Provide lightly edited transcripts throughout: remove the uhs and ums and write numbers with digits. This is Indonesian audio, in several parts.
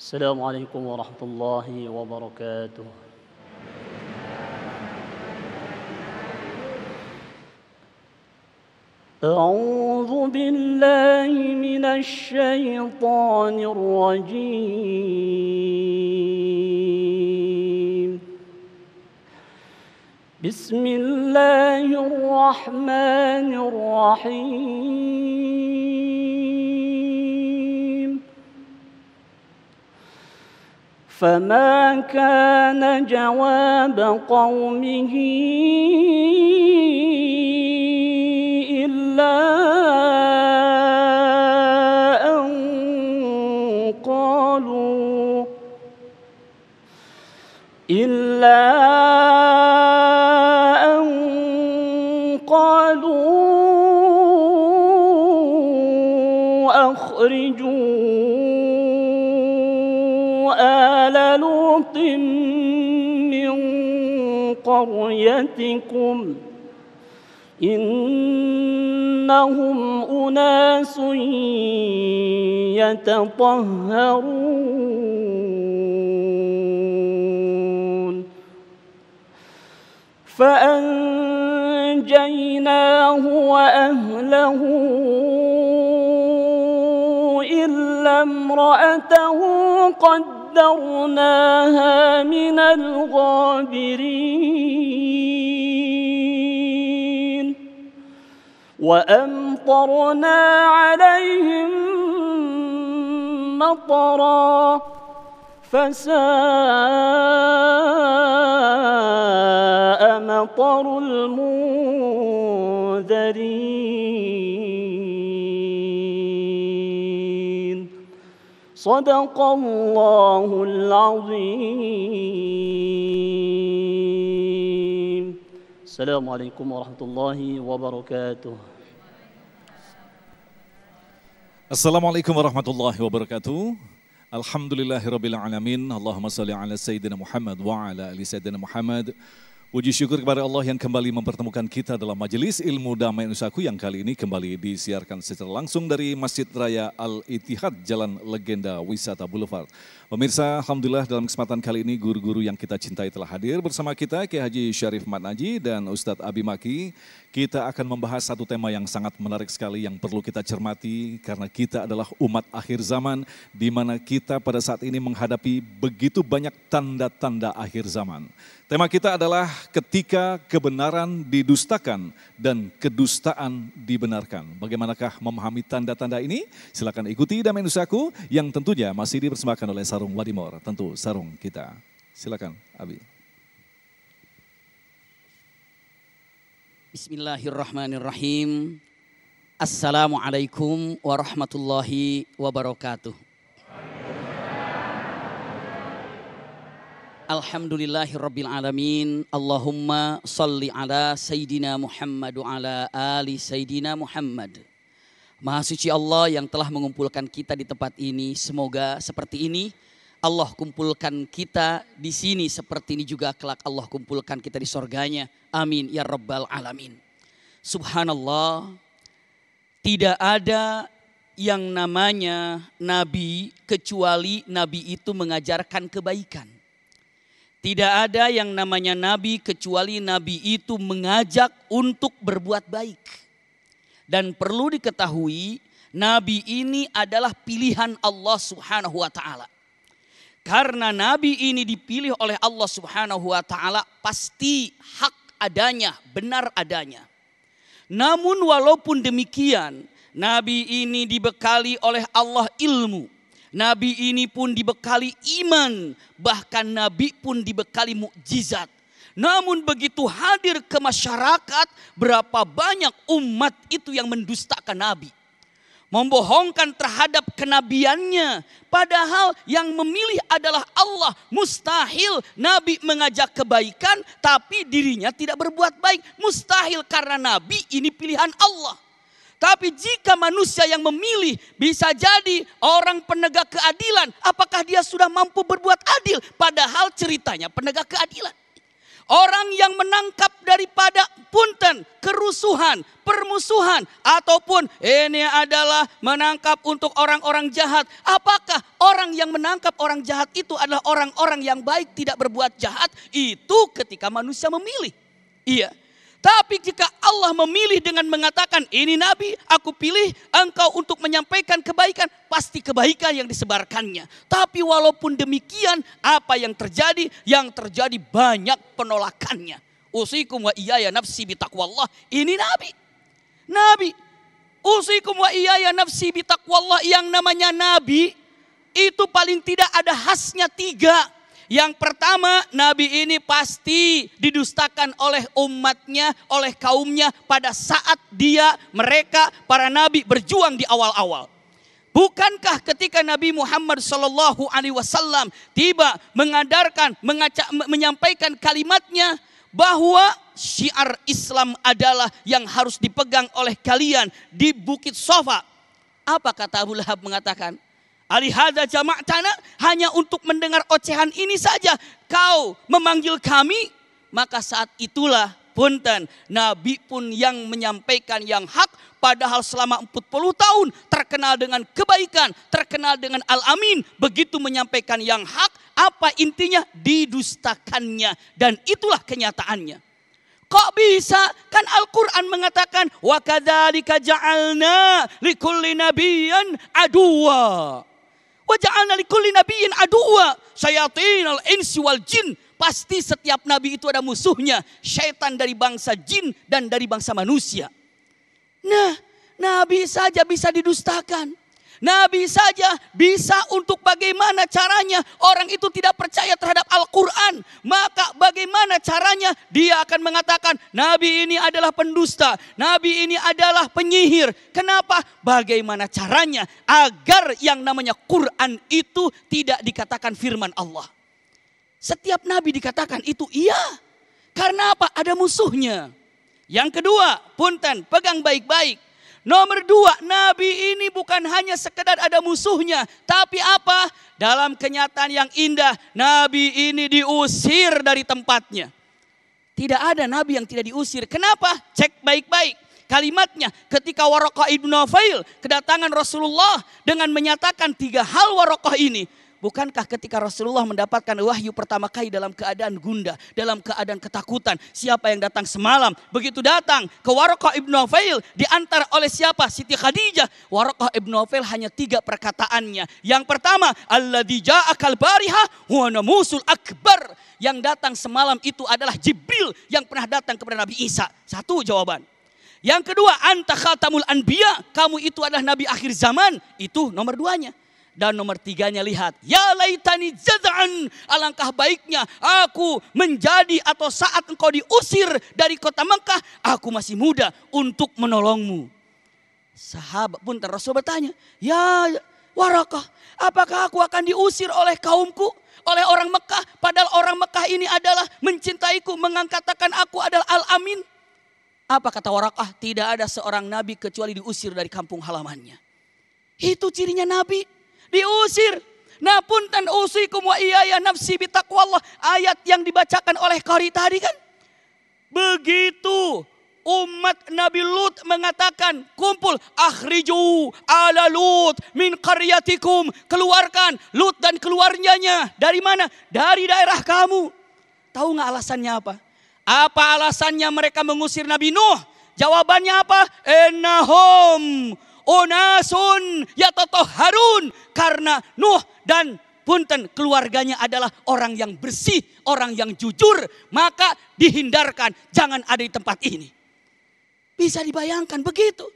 السلام عليكم ورحمة الله وبركاته. أعوذ بالله من الشيطان الرجيم. بسم الله الرحمن الرحيم. فما كان جواب قومه إلا أن قالوا أخرجوا آل لوط من قريتكم إنهم أناس يتطهرون. فأنجيناه وأهله إلا امرأته قدرناها من الغابرين. وأمطرنا عليهم مطرا فساء مطر المنذرين. صدق الله العظيم. السلام عليكم ورحمة الله وبركاته. Assalamualaikum warahmatullahi wabarakatuh. Alhamdulillahirabbil alamin. Allahumma shalli ala sayyidina Muhammad wa ala ali sayyidina Muhammad. Puji syukur kepada Allah yang kembali mempertemukan kita dalam majelis ilmu damai Nusaku yang kali ini kembali disiarkan secara langsung dari Masjid Raya Al-Ittihad Jalan Legenda Wisata Boulevard. Pemirsa, alhamdulillah dalam kesempatan kali ini guru-guru yang kita cintai telah hadir bersama kita, Kiai Haji Syarif Mat Naji dan Ustadz Abi Maki. Kita akan membahas satu tema yang sangat menarik sekali yang perlu kita cermati karena kita adalah umat akhir zaman di mana kita pada saat ini menghadapi begitu banyak tanda-tanda akhir zaman. Tema kita adalah ketika kebenaran didustakan dan kedustaan dibenarkan. Bagaimanakah memahami tanda-tanda ini? Silakan ikuti Damai Nusaku yang tentunya masih dipersembahkan oleh Sarung Wadimor, tentu sarung kita. Silakan, Abi. Bismillahirrahmanirrahim. Assalamualaikum warahmatullahi wabarakatuh. Alhamdulillahirabbil alamin. Allahumma shalli ala sayyidina Muhammad wa ala ali sayyidina Muhammad. Maha suci Allah yang telah mengumpulkan kita di tempat ini, semoga seperti ini Allah kumpulkan kita di sini, seperti ini juga kelak Allah kumpulkan kita di sorganya. Amin ya rabbal alamin. Subhanallah, tidak ada yang namanya nabi kecuali nabi itu mengajarkan kebaikan. Tidak ada yang namanya nabi kecuali nabi itu mengajak untuk berbuat baik. Dan perlu diketahui, nabi ini adalah pilihan Allah Subhanahu wa taala. Karena nabi ini dipilih oleh Allah Subhanahu wa taala, pasti hak adanya, benar adanya. Namun walaupun demikian, nabi ini dibekali oleh Allah ilmu. Nabi ini pun dibekali iman, bahkan nabi pun dibekali mukjizat. Namun begitu hadir ke masyarakat, berapa banyak umat itu yang mendustakan nabi. Membohongkan terhadap kenabiannya. Padahal yang memilih adalah Allah. Mustahil nabi mengajak kebaikan tapi dirinya tidak berbuat baik. Mustahil karena nabi ini pilihan Allah. Tapi jika manusia yang memilih, bisa jadi orang penegak keadilan. Apakah dia sudah mampu berbuat adil? Padahal ceritanya penegak keadilan. Orang yang menangkap daripada kerusuhan, permusuhan, ataupun ini adalah menangkap untuk orang-orang jahat. Apakah orang yang menangkap orang jahat itu adalah orang-orang yang baik, tidak berbuat jahat? Itu ketika manusia memilih. Iya. Tapi jika Allah memilih dengan mengatakan, ini Nabi, aku pilih engkau untuk menyampaikan kebaikan, pasti kebaikan yang disebarkannya. Tapi walaupun demikian, apa yang terjadi? Yang terjadi banyak penolakannya. Usikum wa iyaya nafsi bitaqwallah. Ini Nabi. Nabi. Usikum wa iyaya nafsi bitaqwallah. Yang namanya Nabi, itu paling tidak ada khasnya 3. Yang pertama, Nabi ini pasti didustakan oleh umatnya, oleh kaumnya pada saat mereka para Nabi berjuang di awal-awal. Bukankah ketika Nabi Muhammad SAW tiba menyampaikan kalimatnya bahwa syiar Islam adalah yang harus dipegang oleh kalian di Bukit Sofa. Apa kata Abu Lahab mengatakan? Alihada jama'tana, hanya untuk mendengar ocehan ini saja kau memanggil kami. Maka saat itulah Nabi pun yang menyampaikan yang hak. Padahal selama 40 tahun terkenal dengan kebaikan, terkenal dengan al-amin. Begitu menyampaikan yang hak, apa intinya? Didustakannya. Dan itulah kenyataannya. Kok bisa? Kan Al-Quran mengatakan, wa kadzalika ja'alna likulli nabiyyin aduwa. Wa ja'alna likulli nabiyyin aduwa syayatinal insi wal jin. Pasti setiap nabi itu ada musuhnya, syaitan dari bangsa jin dan dari bangsa manusia. Nah, nabi saja bisa didustakan. Nabi saja bisa untuk bagaimana caranya orang itu tidak percaya terhadap Al-Quran. Maka bagaimana caranya dia akan mengatakan Nabi ini adalah pendusta. Nabi ini adalah penyihir. Kenapa? Bagaimana caranya agar yang namanya Quran itu tidak dikatakan firman Allah. Setiap Nabi dikatakan itu iya. Karena apa? Ada musuhnya. Yang kedua, pegang baik-baik. Nomor 2, Nabi ini bukan hanya sekedar ada musuhnya. Tapi apa? Dalam kenyataan yang indah, Nabi ini diusir dari tempatnya. Tidak ada Nabi yang tidak diusir. Kenapa? Cek baik-baik kalimatnya. Ketika Waraqah ibn Naufail kedatangan Rasulullah dengan menyatakan 3 hal Waraqah ini. Bukankah ketika Rasulullah mendapatkan wahyu pertama kali dalam keadaan gundah, dalam keadaan ketakutan, siapa yang datang semalam? Begitu datang ke Waraqah ibn Naufail, diantar oleh siapa? Siti Khadijah. Waraqah ibn Naufail hanya 3 perkataannya. Yang pertama, alladzi ja'akal bariha huwa namusul akbar. Yang datang semalam itu adalah Jibril yang pernah datang kepada Nabi Isa. 1 jawaban. Yang kedua, anta khatamul anbiya. Kamu itu adalah Nabi akhir zaman. Itu nomor 2-nya. Dan nomor 3-nya lihat, ya laitani jaz'an, alangkah baiknya aku menjadi atau saat engkau diusir dari kota Mekah, aku masih muda untuk menolongmu. Sahabat pun Rasul bertanya, ya Waraqah, apakah aku akan diusir oleh kaumku, oleh orang Mekah, padahal orang Mekah ini adalah mencintaiku, mengatakan aku adalah al-amin. Apa kata Waraqah? Tidak ada seorang nabi kecuali diusir dari kampung halamannya. Itu cirinya nabi. Diusir. Nah punten usikum wa iyaya nafsi bitaqwallah. Ayat yang dibacakan oleh qari tadi kan. Begitu umat Nabi Lut mengatakan kumpul. Akhriju ala Lut min qaryatikum. Keluarkan Lut dan keluarganya. Dari mana? Dari daerah kamu. Tahu gak alasannya apa? Apa alasannya mereka mengusir Nabi Nuh? Jawabannya apa? Innahum unasun yatatoharun. Karena Nuh dan keluarganya adalah orang yang bersih, orang yang jujur. Maka dihindarkan, jangan ada di tempat ini. Bisa dibayangkan begitu.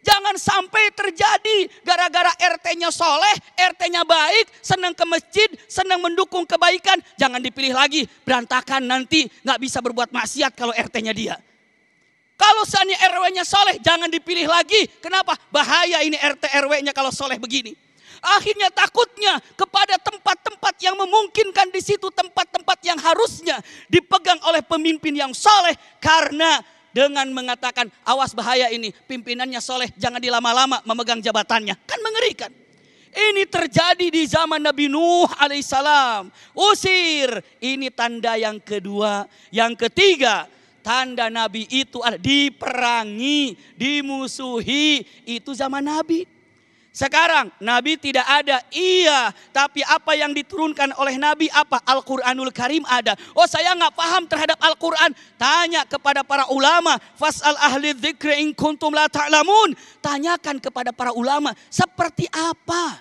Jangan sampai terjadi gara-gara RT-nya soleh, RT-nya baik, senang ke masjid, senang mendukung kebaikan. Jangan dipilih lagi, berantakan nanti gak bisa berbuat maksiat kalau RT-nya dia. Kalau seandainya RW-nya soleh, jangan dipilih lagi. Kenapa? Bahaya ini RT RW-nya kalau soleh begini. Akhirnya takutnya kepada tempat-tempat yang memungkinkan di situ, tempat-tempat yang harusnya dipegang oleh pemimpin yang soleh. Karena dengan mengatakan awas bahaya ini, pimpinannya soleh, jangan dilama-lama memegang jabatannya. Kan mengerikan. Ini terjadi di zaman Nabi Nuh alaihissalam. Usir, ini tanda yang kedua. Yang ketiga, tanda Nabi itu adalah diperangi, dimusuhi. Itu zaman Nabi. Sekarang Nabi tidak ada, iya. Tapi apa yang diturunkan oleh Nabi apa? Al-Quranul Karim ada. Oh saya nggak paham terhadap Al-Quran. Tanya kepada para ulama. Fas'al ahli dzikri in kuntum la ta'lamun. Tanyakan kepada para ulama. Seperti apa?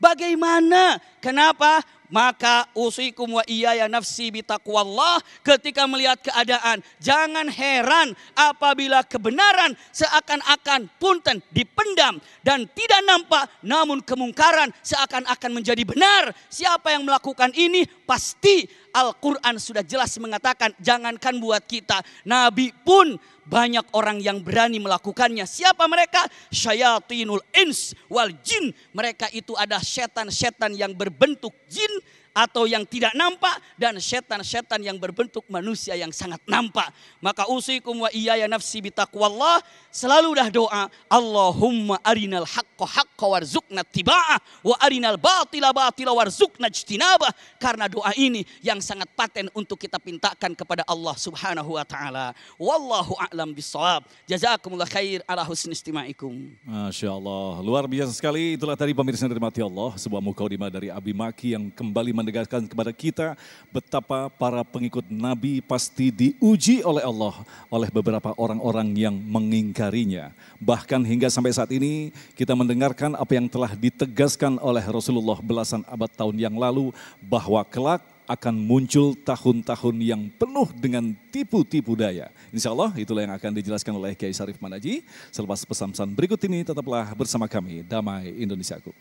Bagaimana? Kenapa? Maka usikum wa iyaya nafsi bitaqwallah, ketika melihat keadaan jangan heran apabila kebenaran seakan-akan punten dipendam dan tidak nampak, namun kemungkaran seakan-akan menjadi benar. Siapa yang melakukan ini pasti Al-Quran sudah jelas mengatakan, jangankan buat kita, Nabi pun banyak orang yang berani melakukannya. Siapa mereka? Syayatinul ins wal jin. Mereka itu ada setan-setan yang berbentuk jin atau yang tidak nampak, dan setan-setan yang berbentuk manusia yang sangat nampak. Maka usikum wa iyaya nafsi bitaqwallah. Selalu dah doa, Allahumma arinal haqqa haqqa warzuqna tiba'ah wa arinal batila batila warzuqna ijtinabah. Karena doa ini yang sangat paten untuk kita pintakan kepada Allah Subhanahu wa taala. Wallahu a'lam bissawab. Jazakumullah khair ala husni istima'ikum. Masya Allah, luar biasa sekali. Itulah tadi pemirsa yang dirahmati Allah, sebuah mukadimah dari Abi Maki yang kembali menegaskan kepada kita betapa para pengikut Nabi pasti diuji oleh Allah, oleh beberapa orang-orang yang mengingkarinya. Bahkan hingga sampai saat ini kita mendengarkan apa yang telah ditegaskan oleh Rasulullah belasan abad tahun yang lalu, bahwa kelak akan muncul tahun-tahun yang penuh dengan tipu-tipu daya. Insya Allah itulah yang akan dijelaskan oleh Kiai Syarif Manaji. Selepas pesan-pesan berikut ini tetaplah bersama kami, Damai Indonesiaku.